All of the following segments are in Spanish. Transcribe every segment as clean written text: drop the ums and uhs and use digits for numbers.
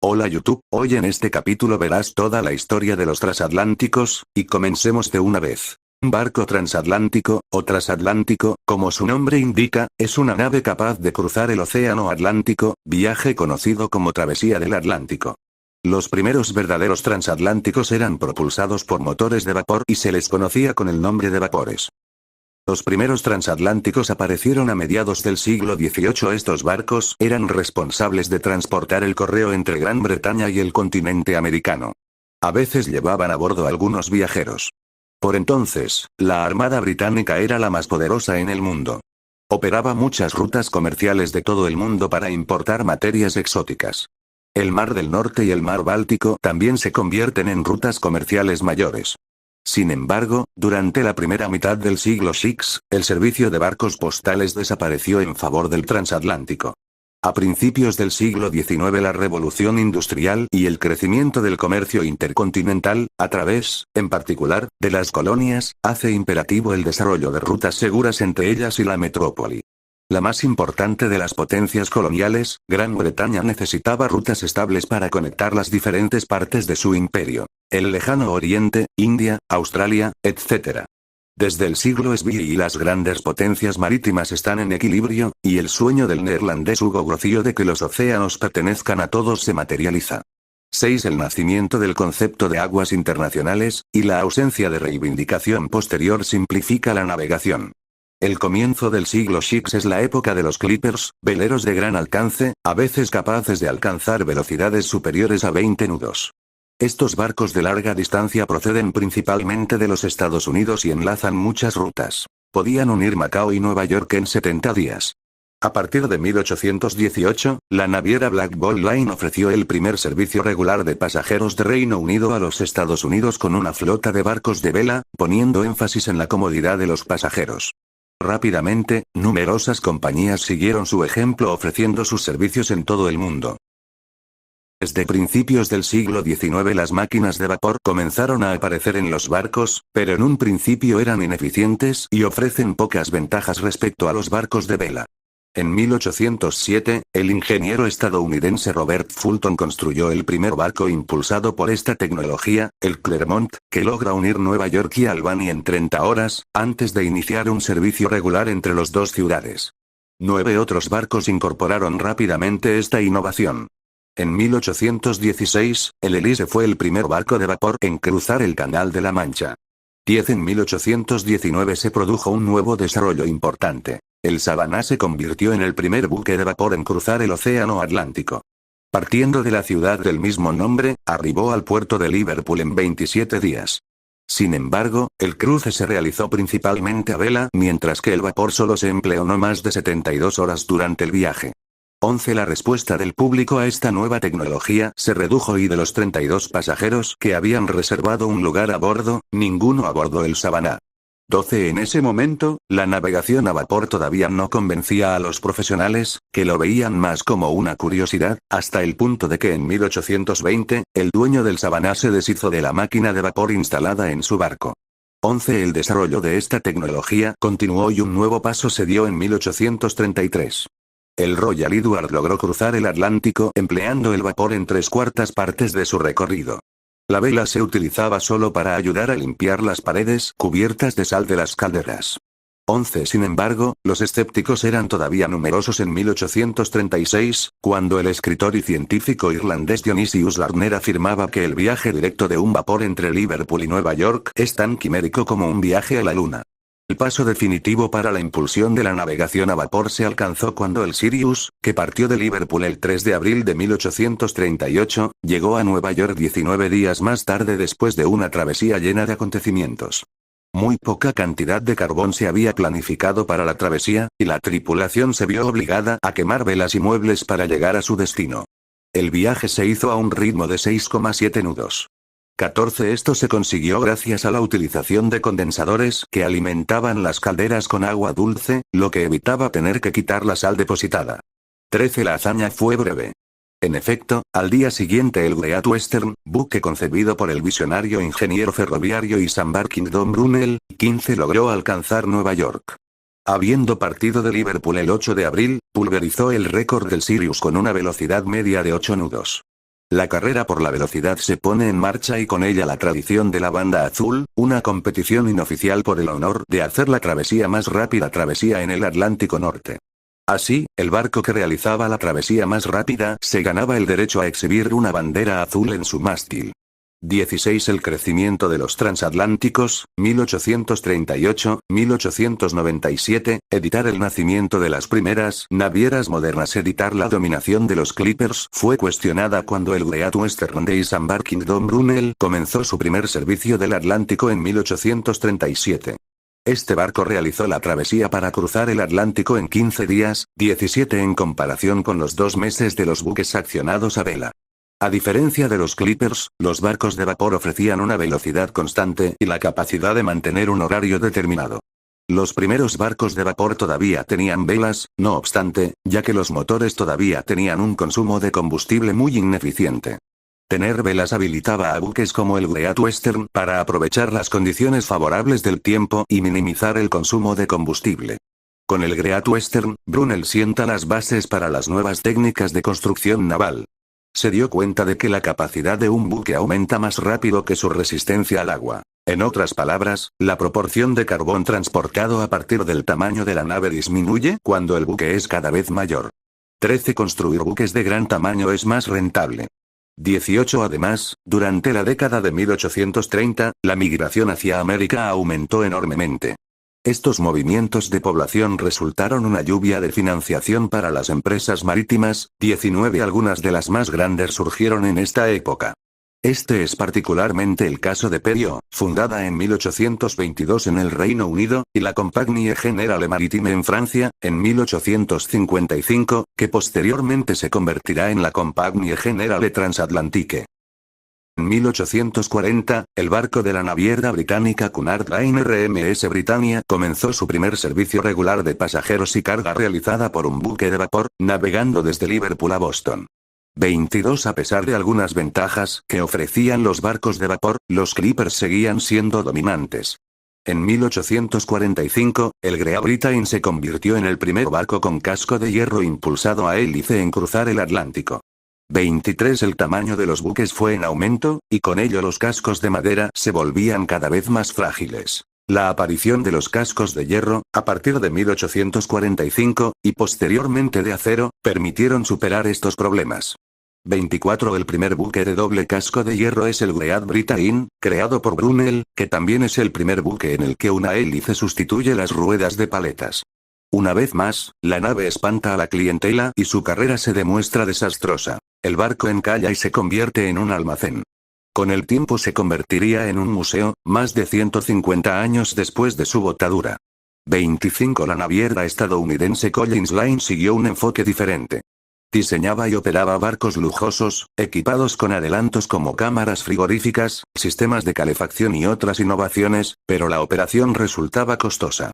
Hola YouTube, hoy en este capítulo verás toda la historia de los transatlánticos, y comencemos de una vez. Un barco transatlántico, o transatlántico, como su nombre indica, es una nave capaz de cruzar el océano Atlántico, viaje conocido como Travesía del Atlántico. Los primeros verdaderos transatlánticos eran propulsados por motores de vapor y se les conocía con el nombre de vapores. Los primeros transatlánticos aparecieron a mediados del siglo XVIII. Estos barcos eran responsables de transportar el correo entre Gran Bretaña y el continente americano. A veces llevaban a bordo algunos viajeros. Por entonces, la Armada Británica era la más poderosa en el mundo. Operaba muchas rutas comerciales de todo el mundo para importar materias exóticas. El Mar del Norte y el Mar Báltico también se convierten en rutas comerciales mayores. Sin embargo, durante la primera mitad del siglo VI, el servicio de barcos postales desapareció en favor del transatlántico. A principios del siglo XIX la revolución industrial y el crecimiento del comercio intercontinental, a través, en particular, de las colonias, hace imperativo el desarrollo de rutas seguras entre ellas y la metrópoli. La más importante de las potencias coloniales, Gran Bretaña necesitaba rutas estables para conectar las diferentes partes de su imperio. El lejano Oriente, India, Australia, etc. Desde el siglo XVI las grandes potencias marítimas están en equilibrio, y el sueño del neerlandés Hugo Grocio de que los océanos pertenezcan a todos se materializa. 6. El nacimiento del concepto de aguas internacionales, y la ausencia de reivindicación posterior simplifica la navegación. El comienzo del siglo VI es la época de los clippers, veleros de gran alcance, a veces capaces de alcanzar velocidades superiores a 20 nudos. Estos barcos de larga distancia proceden principalmente de los Estados Unidos y enlazan muchas rutas. Podían unir Macao y Nueva York en 70 días. A partir de 1818, la naviera Black Ball Line ofreció el primer servicio regular de pasajeros de Reino Unido a los Estados Unidos con una flota de barcos de vela, poniendo énfasis en la comodidad de los pasajeros. Rápidamente, numerosas compañías siguieron su ejemplo ofreciendo sus servicios en todo el mundo. Desde principios del siglo XIX las máquinas de vapor comenzaron a aparecer en los barcos, pero en un principio eran ineficientes y ofrecen pocas ventajas respecto a los barcos de vela. En 1807, el ingeniero estadounidense Robert Fulton construyó el primer barco impulsado por esta tecnología, el Clermont, que logra unir Nueva York y Albany en 30 horas, antes de iniciar un servicio regular entre las dos ciudades. 9 otros barcos incorporaron rápidamente esta innovación. En 1816, el Elise fue el primer barco de vapor en cruzar el Canal de la Mancha. 10. En 1819 se produjo un nuevo desarrollo importante. El Savannah se convirtió en el primer buque de vapor en cruzar el océano Atlántico. Partiendo de la ciudad del mismo nombre, arribó al puerto de Liverpool en 27 días. Sin embargo, el cruce se realizó principalmente a vela, mientras que el vapor solo se empleó no más de 72 horas durante el viaje. 11. La respuesta del público a esta nueva tecnología se redujo y de los 32 pasajeros que habían reservado un lugar a bordo, ninguno abordó el Savannah. 12. En ese momento, la navegación a vapor todavía no convencía a los profesionales, que lo veían más como una curiosidad, hasta el punto de que en 1820, el dueño del Savannah se deshizo de la máquina de vapor instalada en su barco. 11. El desarrollo de esta tecnología continuó y un nuevo paso se dio en 1833. El Royal Edward logró cruzar el Atlántico empleando el vapor en 3/4 partes de su recorrido. La vela se utilizaba solo para ayudar a limpiar las paredes cubiertas de sal de las calderas. 11. Sin embargo, los escépticos eran todavía numerosos en 1836, cuando el escritor y científico irlandés Dionysius Larner afirmaba que el viaje directo de un vapor entre Liverpool y Nueva York es tan quimérico como un viaje a la luna. El paso definitivo para la impulsión de la navegación a vapor se alcanzó cuando el Sirius, que partió de Liverpool el 3 de abril de 1838, llegó a Nueva York 19 días más tarde después de una travesía llena de acontecimientos. Muy poca cantidad de carbón se había planificado para la travesía, y la tripulación se vio obligada a quemar velas y muebles para llegar a su destino. El viaje se hizo a un ritmo de 6,7 nudos. 14. Esto se consiguió gracias a la utilización de condensadores que alimentaban las calderas con agua dulce, lo que evitaba tener que quitar la sal depositada. 13. La hazaña fue breve. En efecto, al día siguiente el Great Western, buque concebido por el visionario ingeniero ferroviario y Sam Barkington Brunel, 15 logró alcanzar Nueva York. Habiendo partido de Liverpool el 8 de abril, pulverizó el récord del Sirius con una velocidad media de 8 nudos. La carrera por la velocidad se pone en marcha y con ella la tradición de la Banda Azul, una competición inoficial por el honor de hacer la travesía más rápida travesía en el Atlántico Norte. Así, el barco que realizaba la travesía más rápida se ganaba el derecho a exhibir una bandera azul en su mástil. 16. El crecimiento de los transatlánticos, 1838-1897, editar el nacimiento de las primeras navieras modernas. Editar la dominación de los Clippers fue cuestionada cuando el Great Western Disembarking Don Brunel comenzó su primer servicio del Atlántico en 1837. Este barco realizó la travesía para cruzar el Atlántico en 15 días, 17 en comparación con los 2 meses de los buques accionados a vela. A diferencia de los Clippers, los barcos de vapor ofrecían una velocidad constante y la capacidad de mantener un horario determinado. Los primeros barcos de vapor todavía tenían velas, no obstante, ya que los motores todavía tenían un consumo de combustible muy ineficiente. Tener velas habilitaba a buques como el Great Western para aprovechar las condiciones favorables del tiempo y minimizar el consumo de combustible. Con el Great Western, Brunel sienta las bases para las nuevas técnicas de construcción naval. Se dio cuenta de que la capacidad de un buque aumenta más rápido que su resistencia al agua. En otras palabras, la proporción de carbón transportado a partir del tamaño de la nave disminuye cuando el buque es cada vez mayor. 13. Construir buques de gran tamaño es más rentable. 18. Además, durante la década de 1830, la migración hacia América aumentó enormemente. Estos movimientos de población resultaron una lluvia de financiación para las empresas marítimas. 19. Algunas de las más grandes surgieron en esta época. Este es particularmente el caso de Perio, fundada en 1822 en el Reino Unido, y la Compagnie Générale Maritime en Francia, en 1855, que posteriormente se convertirá en la Compagnie Générale Transatlantique. En 1840, el barco de la naviera británica Cunard Line RMS Britannia comenzó su primer servicio regular de pasajeros y carga realizada por un buque de vapor, navegando desde Liverpool a Boston. 22. A pesar de algunas ventajas que ofrecían los barcos de vapor, los Clippers seguían siendo dominantes. En 1845, el Great Britain se convirtió en el primer barco con casco de hierro impulsado a hélice en cruzar el Atlántico. 23. El tamaño de los buques fue en aumento, y con ello los cascos de madera se volvían cada vez más frágiles. La aparición de los cascos de hierro, a partir de 1845, y posteriormente de acero, permitieron superar estos problemas. 24. El primer buque de doble casco de hierro es el Great Britain, creado por Brunel, que también es el primer buque en el que una hélice sustituye las ruedas de paletas. Una vez más, la nave espanta a la clientela y su carrera se demuestra desastrosa. El barco encalla y se convierte en un almacén. Con el tiempo se convertiría en un museo, más de 150 años después de su botadura. 25. La naviera estadounidense Collins Line siguió un enfoque diferente. Diseñaba y operaba barcos lujosos, equipados con adelantos como cámaras frigoríficas, sistemas de calefacción y otras innovaciones, pero la operación resultaba costosa.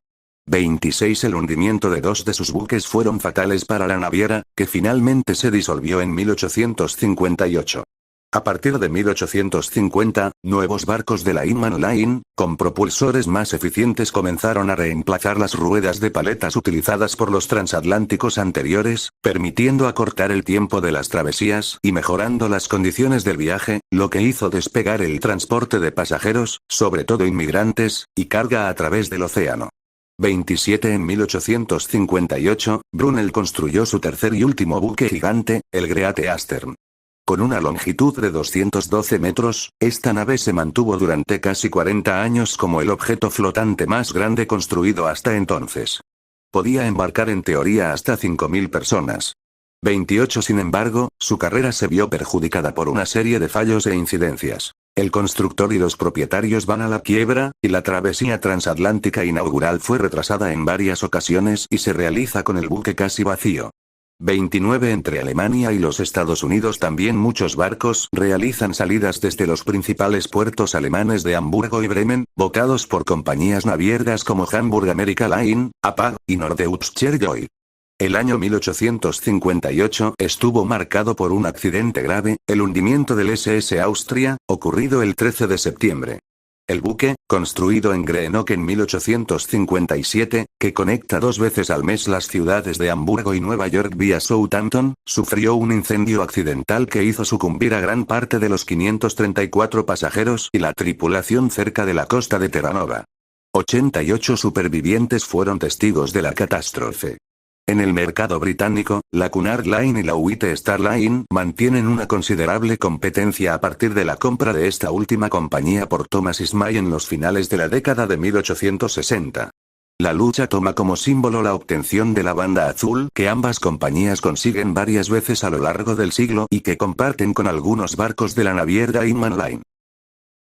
26. El hundimiento de 2 de sus buques fueron fatales para la naviera, que finalmente se disolvió en 1858. A partir de 1850, nuevos barcos de la Inman Line, con propulsores más eficientes comenzaron a reemplazar las ruedas de paletas utilizadas por los transatlánticos anteriores, permitiendo acortar el tiempo de las travesías y mejorando las condiciones del viaje, lo que hizo despegar el transporte de pasajeros, sobre todo inmigrantes, y carga a través del océano. 27. En 1858, Brunel construyó su tercer y último buque gigante, el Great Eastern. Con una longitud de 212 metros, esta nave se mantuvo durante casi 40 años como el objeto flotante más grande construido hasta entonces. Podía embarcar en teoría hasta 5.000 personas. 28. Sin embargo, su carrera se vio perjudicada por una serie de fallos e incidencias. El constructor y los propietarios van a la quiebra, y la travesía transatlántica inaugural fue retrasada en varias ocasiones y se realiza con el buque casi vacío. 29. Entre Alemania y los Estados Unidos también muchos barcos realizan salidas desde los principales puertos alemanes de Hamburgo y Bremen, bocados por compañías navieras como Hamburg America Line, APA, y Norddeutscher Lloyd. El año 1858 estuvo marcado por un accidente grave, el hundimiento del SS Austria, ocurrido el 13 de septiembre. El buque, construido en Greenock en 1857, que conecta 2 veces al mes las ciudades de Hamburgo y Nueva York vía Southampton, sufrió un incendio accidental que hizo sucumbir a gran parte de los 534 pasajeros y la tripulación cerca de la costa de Terranova. 88 supervivientes fueron testigos de la catástrofe. En el mercado británico, la Cunard Line y la White Star Line mantienen una considerable competencia a partir de la compra de esta última compañía por Thomas Ismay en los finales de la década de 1860. La lucha toma como símbolo la obtención de la banda azul que ambas compañías consiguen varias veces a lo largo del siglo y que comparten con algunos barcos de la naviera Inman Line.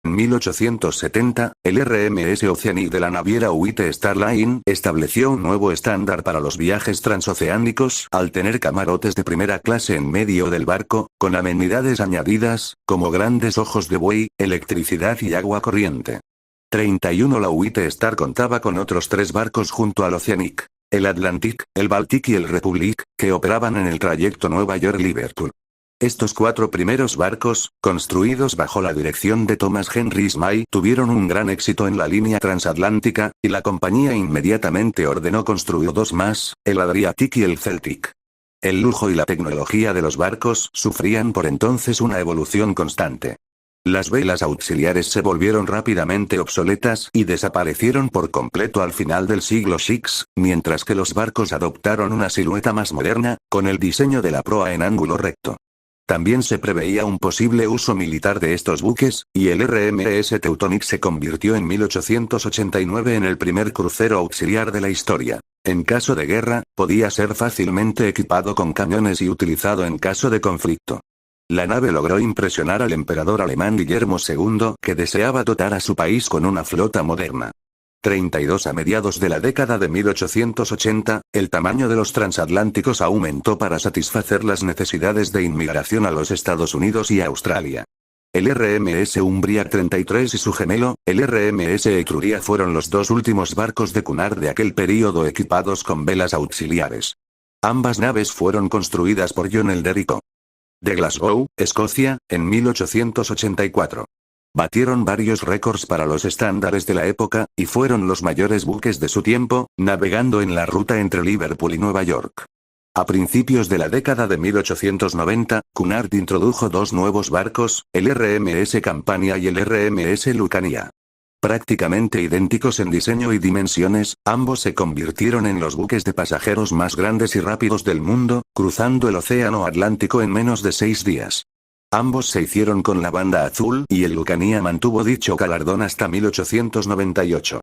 En 1870, el RMS Oceanic de la naviera White Star Line estableció un nuevo estándar para los viajes transoceánicos al tener camarotes de primera clase en medio del barco, con amenidades añadidas, como grandes ojos de buey, electricidad y agua corriente. 31 La White Star contaba con otros 3 barcos junto al Oceanic, el Atlantic, el Baltic y el Republic, que operaban en el trayecto Nueva York-Liverpool. Estos 4 primeros barcos, construidos bajo la dirección de Thomas Henry Ismay, tuvieron un gran éxito en la línea transatlántica, y la compañía inmediatamente ordenó construir 2 más, el Adriatic y el Celtic. El lujo y la tecnología de los barcos sufrían por entonces una evolución constante. Las velas auxiliares se volvieron rápidamente obsoletas y desaparecieron por completo al final del siglo VI, mientras que los barcos adoptaron una silueta más moderna, con el diseño de la proa en ángulo recto. También se preveía un posible uso militar de estos buques, y el RMS Teutonic se convirtió en 1889 en el primer crucero auxiliar de la historia. En caso de guerra, podía ser fácilmente equipado con cañones y utilizado en caso de conflicto. La nave logró impresionar al emperador alemán Guillermo II, que deseaba dotar a su país con una flota moderna. 32 A mediados de la década de 1880, el tamaño de los transatlánticos aumentó para satisfacer las necesidades de inmigración a los Estados Unidos y a Australia. El RMS Umbria 33 y su gemelo, el RMS Etruria fueron los 2 últimos barcos de Cunard de aquel período equipados con velas auxiliares. Ambas naves fueron construidas por John Elderico de Glasgow, Escocia, en 1884. Batieron varios récords para los estándares de la época, y fueron los mayores buques de su tiempo, navegando en la ruta entre Liverpool y Nueva York. A principios de la década de 1890, Cunard introdujo 2 nuevos barcos, el RMS Campania y el RMS Lucania. Prácticamente idénticos en diseño y dimensiones, ambos se convirtieron en los buques de pasajeros más grandes y rápidos del mundo, cruzando el Océano Atlántico en menos de 6 días. Ambos se hicieron con la banda azul y el Lucania mantuvo dicho galardón hasta 1898.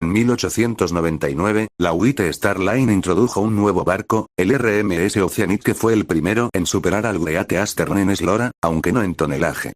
En 1899, la White Star Line introdujo un nuevo barco, el RMS Oceanic, que fue el primero en superar al Great Eastern en eslora, aunque no en tonelaje.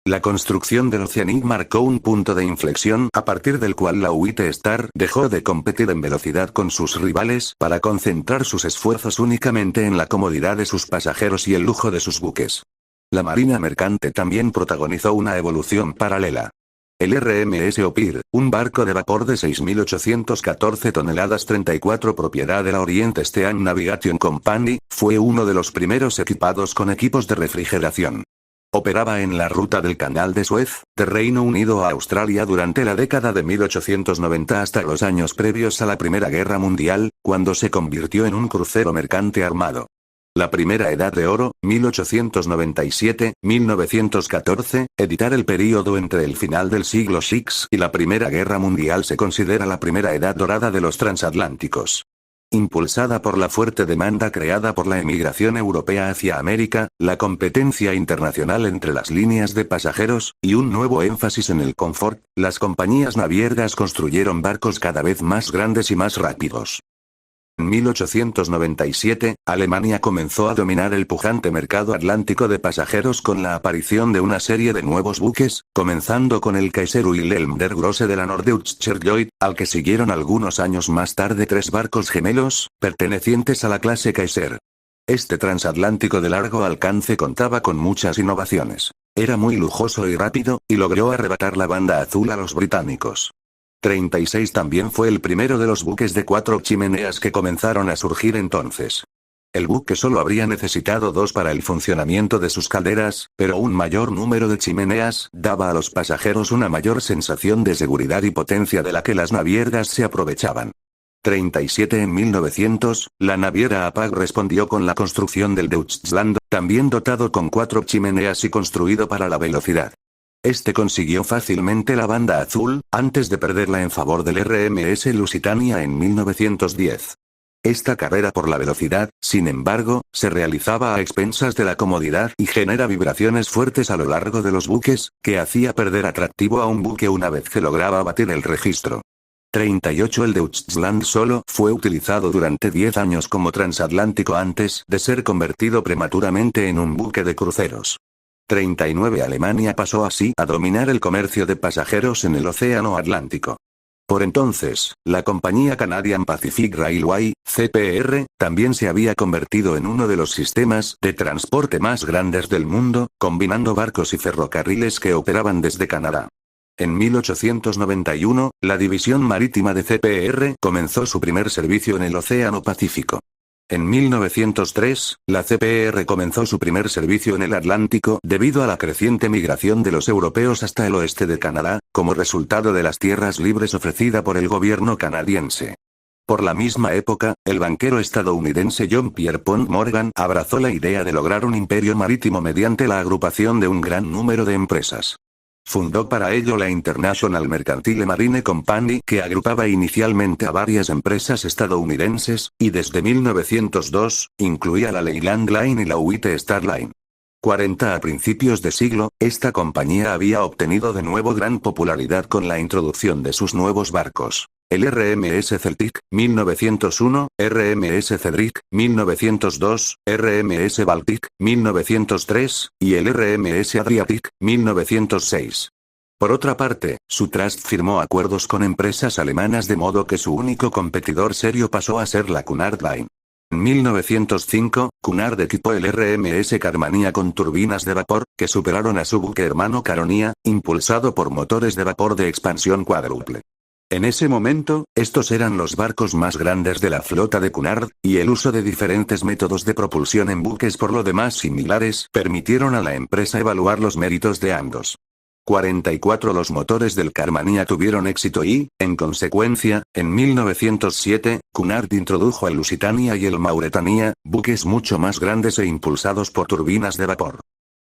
La construcción del Oceanic marcó un punto de inflexión a partir del cual la White Star dejó de competir en velocidad con sus rivales para concentrar sus esfuerzos únicamente en la comodidad de sus pasajeros y el lujo de sus buques. La marina mercante también protagonizó una evolución paralela. El RMS Opir, un barco de vapor de 6.814 toneladas 34 propiedad de la Orient Ocean Navigation Company, fue uno de los primeros equipados con equipos de refrigeración. Operaba en la ruta del Canal de Suez, de Reino Unido a Australia durante la década de 1890 hasta los años previos a la Primera Guerra Mundial, cuando se convirtió en un crucero mercante armado. La Primera Edad de Oro, 1897-1914, editar el período entre el final del siglo VI y la Primera Guerra Mundial se considera la primera edad dorada de los transatlánticos. Impulsada por la fuerte demanda creada por la emigración europea hacia América, la competencia internacional entre las líneas de pasajeros, y un nuevo énfasis en el confort, las compañías navieras construyeron barcos cada vez más grandes y más rápidos. En 1897, Alemania comenzó a dominar el pujante mercado atlántico de pasajeros con la aparición de una serie de nuevos buques, comenzando con el Kaiser Wilhelm der Grosse de la Norddeutscher Lloyd, al que siguieron algunos años más tarde 3 barcos gemelos, pertenecientes a la clase Kaiser. Este transatlántico de largo alcance contaba con muchas innovaciones. Era muy lujoso y rápido, y logró arrebatar la banda azul a los británicos. 36 también fue el primero de los buques de 4 chimeneas que comenzaron a surgir entonces. El buque solo habría necesitado 2 para el funcionamiento de sus calderas, pero un mayor número de chimeneas daba a los pasajeros una mayor sensación de seguridad y potencia de la que las navieras se aprovechaban. 37 En 1900, la naviera Hapag respondió con la construcción del Deutschland, también dotado con 4 chimeneas y construido para la velocidad. Este consiguió fácilmente la banda azul, antes de perderla en favor del RMS Lusitania en 1910. Esta carrera por la velocidad, sin embargo, se realizaba a expensas de la comodidad y genera vibraciones fuertes a lo largo de los buques, que hacía perder atractivo a un buque una vez que lograba batir el registro. 38 El Deutschland solo fue utilizado durante 10 años como transatlántico antes de ser convertido prematuramente en un buque de cruceros. 39 Alemania pasó así a dominar el comercio de pasajeros en el Océano Atlántico. Por entonces, la compañía Canadian Pacific Railway, CPR, también se había convertido en uno de los sistemas de transporte más grandes del mundo, combinando barcos y ferrocarriles que operaban desde Canadá. En 1891, la división marítima de CPR comenzó su primer servicio en el Océano Pacífico. En 1903, la CPR comenzó su primer servicio en el Atlántico debido a la creciente migración de los europeos hasta el oeste de Canadá, como resultado de las tierras libres ofrecida por el gobierno canadiense. Por la misma época, el banquero estadounidense John Pierpont Morgan abrazó la idea de lograr un imperio marítimo mediante la agrupación de un gran número de empresas. Fundó para ello la International Mercantile Marine Company, que agrupaba inicialmente a varias empresas estadounidenses, y desde 1902, incluía la Leyland Line y la White Star Line. 40 A principios de siglo, esta compañía había obtenido de nuevo gran popularidad con la introducción de sus nuevos barcos. El RMS Celtic, 1901, RMS Cedric, 1902, RMS Baltic, 1903, y el RMS Adriatic, 1906. Por otra parte, su trust firmó acuerdos con empresas alemanas de modo que su único competidor serio pasó a ser la Cunard Line. En 1905, Cunard equipó el RMS Carmania con turbinas de vapor, que superaron a su buque hermano Caronia, impulsado por motores de vapor de expansión cuádruple. En ese momento, estos eran los barcos más grandes de la flota de Cunard, y el uso de diferentes métodos de propulsión en buques por lo demás similares permitieron a la empresa evaluar los méritos de ambos. 44 Los motores del Carmania tuvieron éxito y, en consecuencia, en 1907, Cunard introdujo el Lusitania y el Mauretania, buques mucho más grandes e impulsados por turbinas de vapor.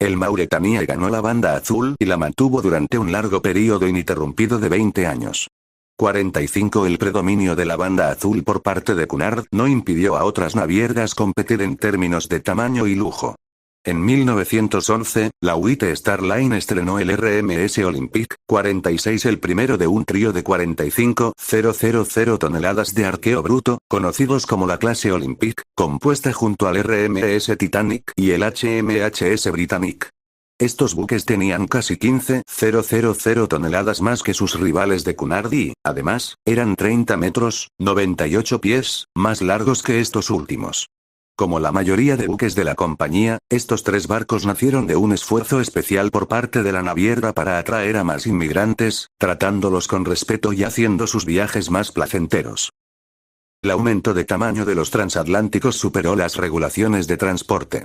El Mauretania ganó la banda azul y la mantuvo durante un largo periodo ininterrumpido de 20 años. 45 El predominio de la banda azul por parte de Cunard no impidió a otras navieras competir en términos de tamaño y lujo. En 1911, la White Star Line estrenó el RMS Olympic 46, el primero de un trío de 45,000 toneladas de arqueo bruto, conocidos como la clase Olympic, compuesta junto al RMS Titanic y el HMHS Britannic. Estos buques tenían casi 15,000 toneladas más que sus rivales de Cunard y, además, eran 30 metros, 98 pies, más largos que estos últimos. Como la mayoría de buques de la compañía, estos 3 barcos nacieron de un esfuerzo especial por parte de la naviera para atraer a más inmigrantes, tratándolos con respeto y haciendo sus viajes más placenteros. El aumento de tamaño de los transatlánticos superó las regulaciones de transporte.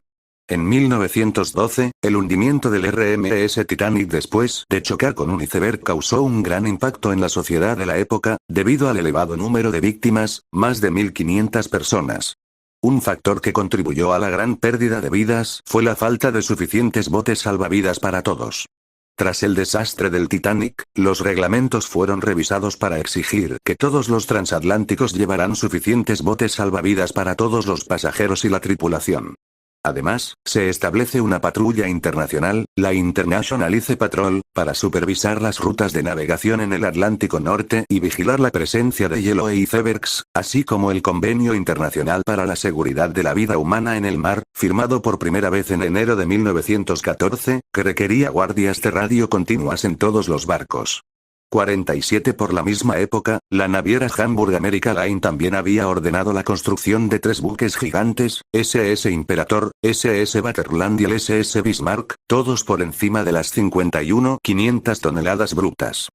En 1912, el hundimiento del RMS Titanic después de chocar con un iceberg causó un gran impacto en la sociedad de la época, debido al elevado número de víctimas, más de 1.500 personas. Un factor que contribuyó a la gran pérdida de vidas fue la falta de suficientes botes salvavidas para todos. Tras el desastre del Titanic, los reglamentos fueron revisados para exigir que todos los transatlánticos llevaran suficientes botes salvavidas para todos los pasajeros y la tripulación. Además, se establece una patrulla internacional, la International Ice Patrol, para supervisar las rutas de navegación en el Atlántico Norte y vigilar la presencia de hielo e icebergs, así como el Convenio Internacional para la Seguridad de la Vida Humana en el Mar, firmado por primera vez en enero de 1914, que requería guardias de radio continuas en todos los barcos. 47 Por la misma época, la naviera Hamburg America Line también había ordenado la construcción de 3 buques gigantes, SS Imperator, SS Vaterland y el SS Bismarck, todos por encima de las 51,500 toneladas brutas.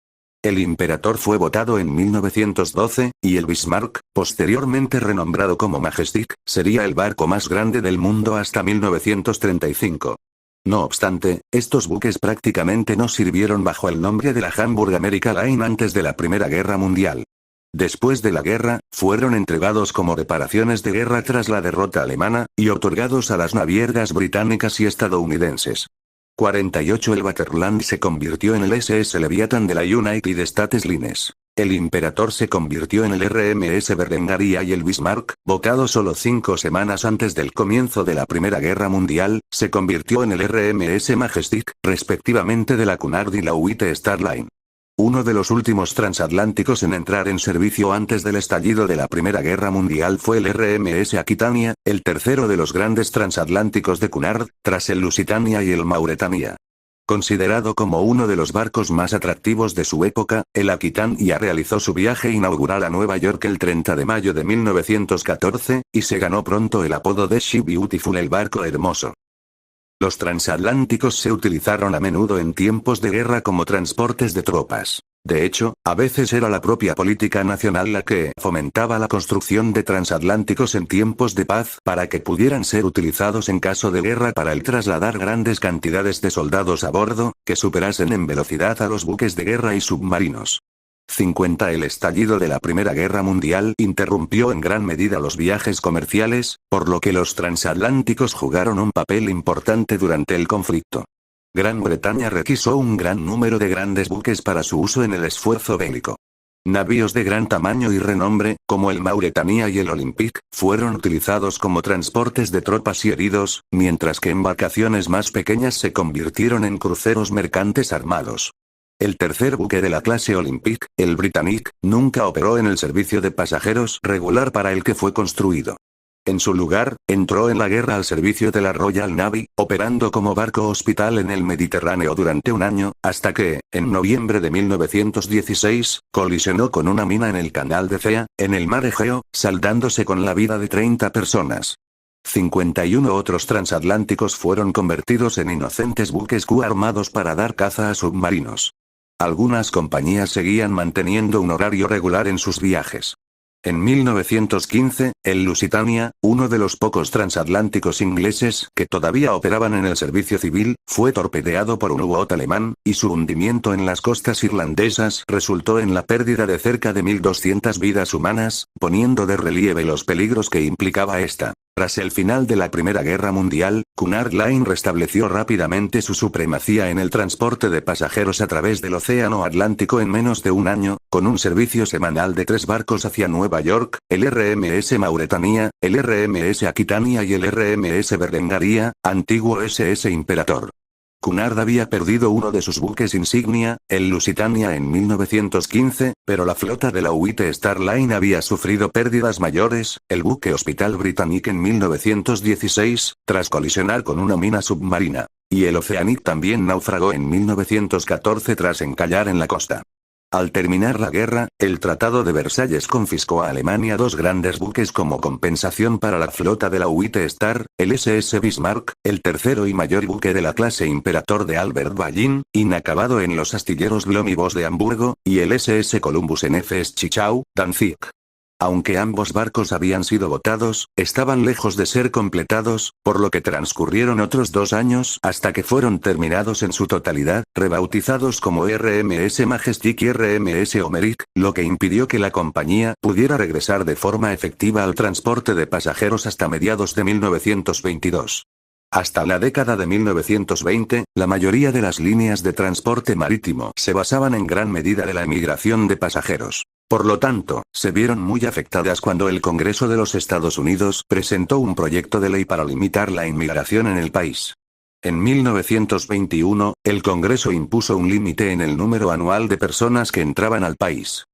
El Imperator fue votado en 1912, y el Bismarck, posteriormente renombrado como Majestic, sería el barco más grande del mundo hasta 1935. No obstante, estos buques prácticamente no sirvieron bajo el nombre de la Hamburg America Line antes de la Primera Guerra Mundial. Después de la guerra, fueron entregados como reparaciones de guerra tras la derrota alemana, y otorgados a las navieras británicas y estadounidenses. 48 El Vaterland se convirtió en el SS Leviathan de la United States Lines. El Imperator se convirtió en el RMS Berengaria y el Bismarck, votado solo 5 semanas antes del comienzo de la Primera Guerra Mundial, se convirtió en el RMS Majestic, respectivamente de la Cunard y la White Star Line. Uno de los últimos transatlánticos en entrar en servicio antes del estallido de la Primera Guerra Mundial fue el RMS Aquitania, el tercero de los grandes transatlánticos de Cunard, tras el Lusitania y el Mauretania. Considerado como uno de los barcos más atractivos de su época, el Aquitania realizó su viaje inaugural a Nueva York el 30 de mayo de 1914, y se ganó pronto el apodo de Ship Beautiful, el barco hermoso. Los transatlánticos se utilizaron a menudo en tiempos de guerra como transportes de tropas. De hecho, a veces era la propia política nacional la que fomentaba la construcción de transatlánticos en tiempos de paz para que pudieran ser utilizados en caso de guerra para el trasladar grandes cantidades de soldados a bordo, que superasen en velocidad a los buques de guerra y submarinos. 50 El estallido de la Primera Guerra Mundial interrumpió en gran medida los viajes comerciales, por lo que los transatlánticos jugaron un papel importante durante el conflicto. Gran Bretaña requisó un gran número de grandes buques para su uso en el esfuerzo bélico. Navíos de gran tamaño y renombre, como el Mauretania y el Olympic, fueron utilizados como transportes de tropas y heridos, mientras que embarcaciones más pequeñas se convirtieron en cruceros mercantes armados. El tercer buque de la clase Olympic, el Britannic, nunca operó en el servicio de pasajeros regular para el que fue construido. En su lugar, entró en la guerra al servicio de la Royal Navy, operando como barco hospital en el Mediterráneo durante un año, hasta que, en noviembre de 1916, colisionó con una mina en el canal de Cea, en el mar Egeo, saldándose con la vida de 30 personas. 51 otros transatlánticos fueron convertidos en inocentes buques Q armados para dar caza a submarinos. Algunas compañías seguían manteniendo un horario regular en sus viajes. En 1915, el Lusitania, uno de los pocos transatlánticos ingleses que todavía operaban en el servicio civil, fue torpedeado por un U-boat alemán, y su hundimiento en las costas irlandesas resultó en la pérdida de cerca de 1.200 vidas humanas, poniendo de relieve los peligros que implicaba esta. Tras el final de la Primera Guerra Mundial, Cunard Line restableció rápidamente su supremacía en el transporte de pasajeros a través del Océano Atlántico en menos de un año, con un servicio semanal de 3 barcos hacia Nueva York, el RMS Mauretania, el RMS Aquitania y el RMS Berengaria, antiguo SS Imperator. Cunard había perdido uno de sus buques insignia, el Lusitania en 1915, pero la flota de la White Star Line había sufrido pérdidas mayores, el buque Hospital Britannic en 1916, tras colisionar con una mina submarina. Y el Oceanic también naufragó en 1914 tras encallar en la costa. Al terminar la guerra, el Tratado de Versalles confiscó a Alemania 2 grandes buques como compensación para la flota de la White Star, el SS Bismarck, el tercero y mayor buque de la clase Imperator de Albert Ballin, inacabado en los astilleros Blom y Voss de Hamburgo, y el SS Columbus en F.S. Chichau, Danzig. Aunque ambos barcos habían sido votados, estaban lejos de ser completados, por lo que transcurrieron otros 2 años hasta que fueron terminados en su totalidad, rebautizados como RMS Majestic y RMS Homeric, lo que impidió que la compañía pudiera regresar de forma efectiva al transporte de pasajeros hasta mediados de 1922. Hasta la década de 1920, la mayoría de las líneas de transporte marítimo se basaban en gran medida de la emigración de pasajeros. Por lo tanto, se vieron muy afectadas cuando el Congreso de los Estados Unidos presentó un proyecto de ley para limitar la inmigración en el país. En 1921, el Congreso impuso un límite en el número anual de personas que entraban al país.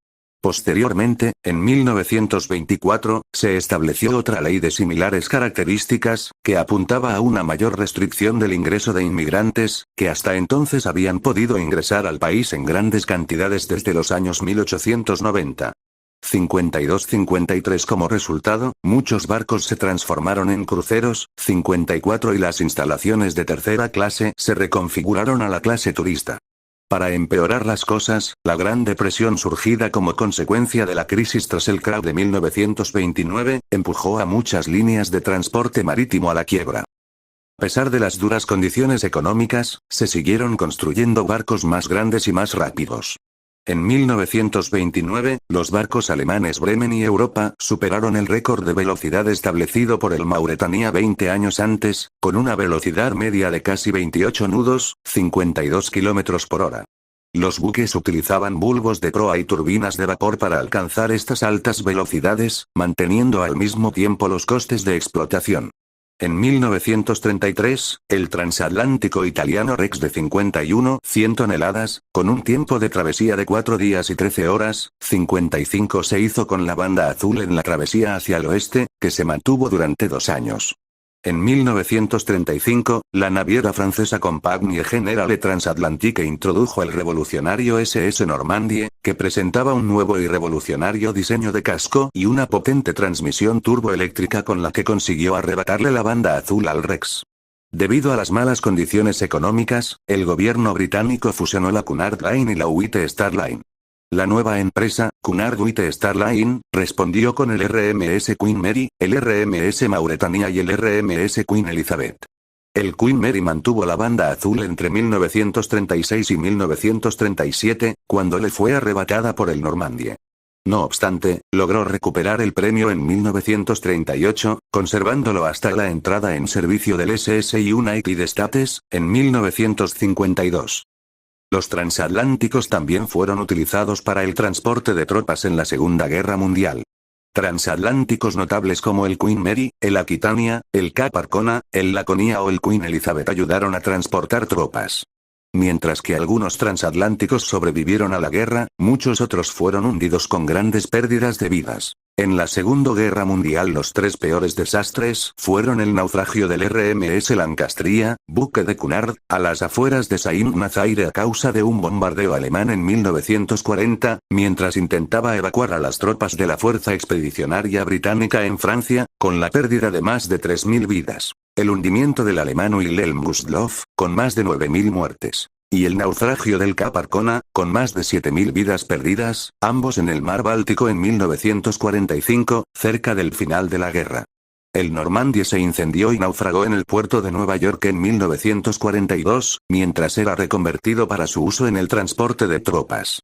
Posteriormente, en 1924, se estableció otra ley de similares características, que apuntaba a una mayor restricción del ingreso de inmigrantes, que hasta entonces habían podido ingresar al país en grandes cantidades desde los años 1890. 52-53 Como resultado, muchos barcos se transformaron en cruceros, 54 y las instalaciones de tercera clase se reconfiguraron a la clase turista. Para empeorar las cosas, la Gran Depresión surgida como consecuencia de la crisis tras el crack de 1929, empujó a muchas líneas de transporte marítimo a la quiebra. A pesar de las duras condiciones económicas, se siguieron construyendo barcos más grandes y más rápidos. En 1929, los barcos alemanes Bremen y Europa superaron el récord de velocidad establecido por el Mauretania 20 años antes, con una velocidad media de casi 28 nudos, 52 km por hora. Los buques utilizaban bulbos de proa y turbinas de vapor para alcanzar estas altas velocidades, manteniendo al mismo tiempo los costes de explotación. En 1933, el transatlántico italiano Rex de 51,100 toneladas, con un tiempo de travesía de 4 días y 13 horas, 55 se hizo con la banda azul en la travesía hacia el oeste, que se mantuvo durante 2 años. En 1935, la naviera francesa Compagnie Générale Transatlantique introdujo el revolucionario SS Normandie, que presentaba un nuevo y revolucionario diseño de casco y una potente transmisión turboeléctrica con la que consiguió arrebatarle la banda azul al Rex. Debido a las malas condiciones económicas, el gobierno británico fusionó la Cunard Line y la White Star Line. La nueva empresa, Cunard White Star Line, respondió con el RMS Queen Mary, el RMS Mauretania y el RMS Queen Elizabeth. El Queen Mary mantuvo la banda azul entre 1936 y 1937, cuando le fue arrebatada por el Normandie. No obstante, logró recuperar el premio en 1938, conservándolo hasta la entrada en servicio del SS United States, en 1952. Los transatlánticos también fueron utilizados para el transporte de tropas en la Segunda Guerra Mundial. Transatlánticos notables como el Queen Mary, el Aquitania, el Cap Arcona, el Laconia o el Queen Elizabeth ayudaron a transportar tropas. Mientras que algunos transatlánticos sobrevivieron a la guerra, muchos otros fueron hundidos con grandes pérdidas de vidas. En la Segunda Guerra Mundial los 3 peores desastres fueron el naufragio del RMS Lancastria, buque de Cunard, a las afueras de Saint-Nazaire a causa de un bombardeo alemán en 1940, mientras intentaba evacuar a las tropas de la Fuerza Expedicionaria Británica en Francia, con la pérdida de más de 3.000 vidas. El hundimiento del alemán Wilhelm Gustloff, con más de 9.000 muertes. Y el naufragio del Cap Arcona, con más de 7.000 vidas perdidas, ambos en el mar Báltico en 1945, cerca del final de la guerra. El Normandie se incendió y naufragó en el puerto de Nueva York en 1942, mientras era reconvertido para su uso en el transporte de tropas.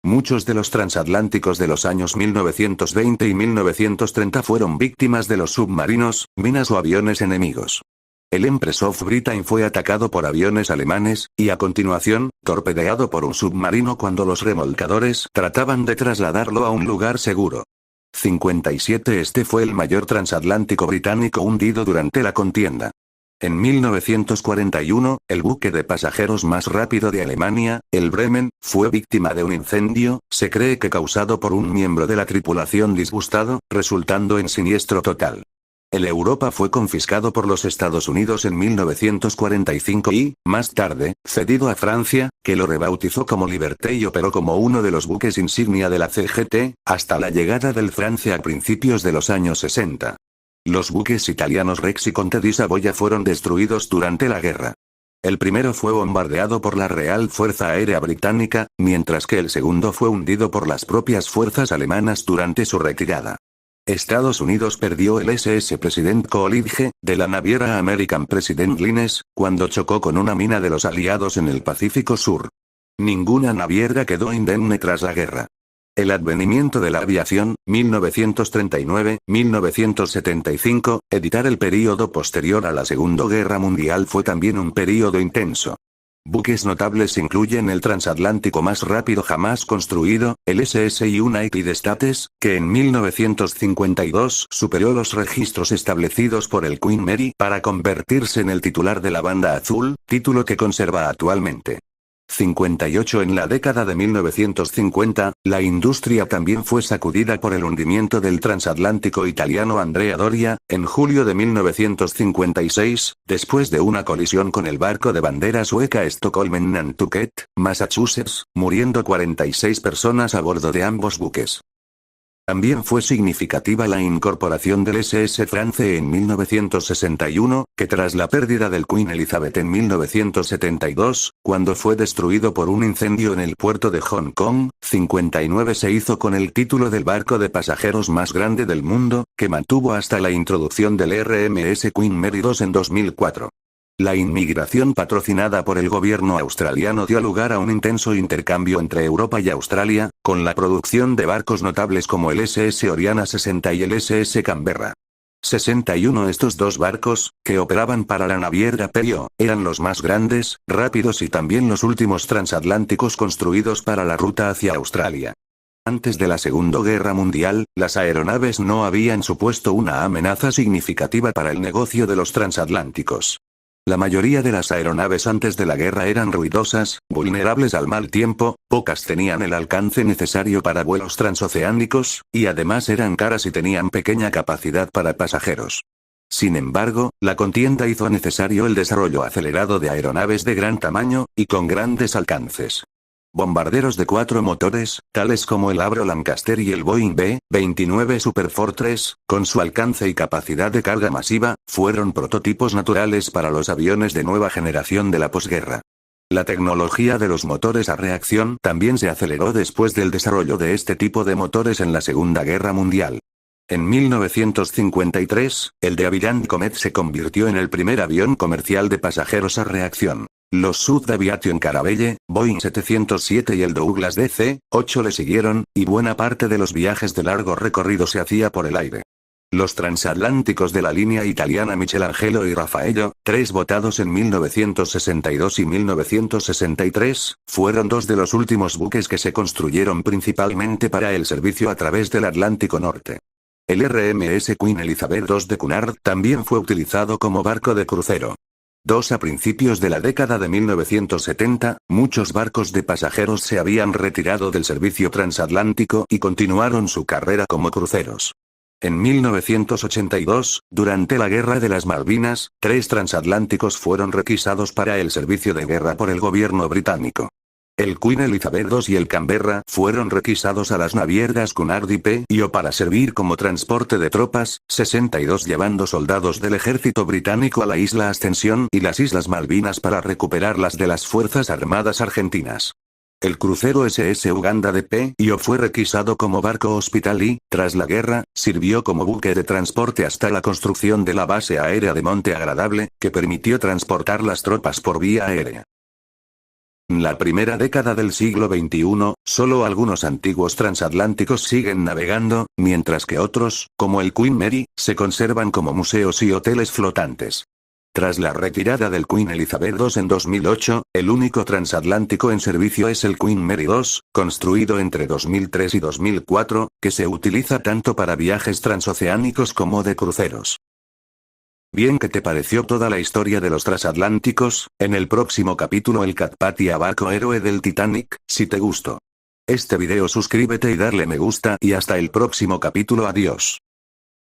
Muchos de los transatlánticos de los años 1920 y 1930 fueron víctimas de los submarinos, minas o aviones enemigos. El Empress of Britain fue atacado por aviones alemanes, y a continuación, torpedeado por un submarino cuando los remolcadores trataban de trasladarlo a un lugar seguro. 57 Este fue el mayor transatlántico británico hundido durante la contienda. En 1941, el buque de pasajeros más rápido de Alemania, el Bremen, fue víctima de un incendio, se cree que causado por un miembro de la tripulación disgustado, resultando en siniestro total. El Europa fue confiscado por los Estados Unidos en 1945 y, más tarde, cedido a Francia, que lo rebautizó como Liberté y operó como uno de los buques insignia de la CGT, hasta la llegada del Francia a principios de los años 60. Los buques italianos Rex y Conte di Savoia fueron destruidos durante la guerra. El primero fue bombardeado por la Real Fuerza Aérea Británica, mientras que el segundo fue hundido por las propias fuerzas alemanas durante su retirada. Estados Unidos perdió el SS President Coolidge, de la naviera American President Lines, cuando chocó con una mina de los aliados en el Pacífico Sur. Ninguna naviera quedó indemne tras la guerra. El advenimiento de la aviación, 1939-1975, editar el período posterior a la Segunda Guerra Mundial fue también un período intenso. Buques notables incluyen el transatlántico más rápido jamás construido, el SS United States, que en 1952 superó los registros establecidos por el Queen Mary para convertirse en el titular de la banda azul, título que conserva actualmente. 58 En la década de 1950, la industria también fue sacudida por el hundimiento del transatlántico italiano Andrea Doria, en julio de 1956, después de una colisión con el barco de bandera sueca Stockholm en Nantucket, Massachusetts, muriendo 46 personas a bordo de ambos buques. También fue significativa la incorporación del SS France en 1961, que tras la pérdida del Queen Elizabeth en 1972, cuando fue destruido por un incendio en el puerto de Hong Kong, 59 se hizo con el título del barco de pasajeros más grande del mundo, que mantuvo hasta la introducción del RMS Queen Mary II en 2004. La inmigración patrocinada por el gobierno australiano dio lugar a un intenso intercambio entre Europa y Australia, con la producción de barcos notables como el SS Oriana 60 y el SS Canberra. 61 Estos dos barcos, que operaban para la naviera Perio, eran los más grandes, rápidos y también los últimos transatlánticos construidos para la ruta hacia Australia. Antes de la Segunda Guerra Mundial, las aeronaves no habían supuesto una amenaza significativa para el negocio de los transatlánticos. La mayoría de las aeronaves antes de la guerra eran ruidosas, vulnerables al mal tiempo, pocas tenían el alcance necesario para vuelos transoceánicos, y además eran caras y tenían pequeña capacidad para pasajeros. Sin embargo, la contienda hizo necesario el desarrollo acelerado de aeronaves de gran tamaño, y con grandes alcances. Bombarderos de 4 motores, tales como el Avro Lancaster y el Boeing B-29 Super Fortress, con su alcance y capacidad de carga masiva, fueron prototipos naturales para los aviones de nueva generación de la posguerra. La tecnología de los motores a reacción también se aceleró después del desarrollo de este tipo de motores en la Segunda Guerra Mundial. En 1953, el de Aviland Comet se convirtió en el primer avión comercial de pasajeros a reacción. Los Sud Aviation Caravelle, Boeing 707 y el Douglas DC-8 le siguieron, y buena parte de los viajes de largo recorrido se hacía por el aire. Los transatlánticos de la línea italiana Michelangelo y Raffaello, 3 votados en 1962 y 1963, fueron 2 de los últimos buques que se construyeron principalmente para el servicio a través del Atlántico Norte. El RMS Queen Elizabeth II de Cunard también fue utilizado como barco de crucero. A principios de la década de 1970, muchos barcos de pasajeros se habían retirado del servicio transatlántico y continuaron su carrera como cruceros. En 1982, durante la Guerra de las Malvinas, 3 transatlánticos fueron requisados para el servicio de guerra por el gobierno británico. El Queen Elizabeth II y el Canberra fueron requisados a las navieras Cunard y Perio para servir como transporte de tropas, 62 llevando soldados del ejército británico a la isla Ascensión y las Islas Malvinas para recuperarlas de las Fuerzas Armadas Argentinas. El crucero SS Uganda de Perio fue requisado como barco hospital y, tras la guerra, sirvió como buque de transporte hasta la construcción de la base aérea de Monte Agradable, que permitió transportar las tropas por vía aérea. En la primera década del siglo XXI, solo algunos antiguos transatlánticos siguen navegando, mientras que otros, como el Queen Mary, se conservan como museos y hoteles flotantes. Tras la retirada del Queen Elizabeth II en 2008, el único transatlántico en servicio es el Queen Mary II, construido entre 2003 y 2004, que se utiliza tanto para viajes transoceánicos como de cruceros. Bien, ¿qué te pareció toda la historia de los transatlánticos? En el próximo capítulo el Carpathia barco héroe del Titanic, si te gustó este video suscríbete y darle me gusta y hasta el próximo capítulo, adiós.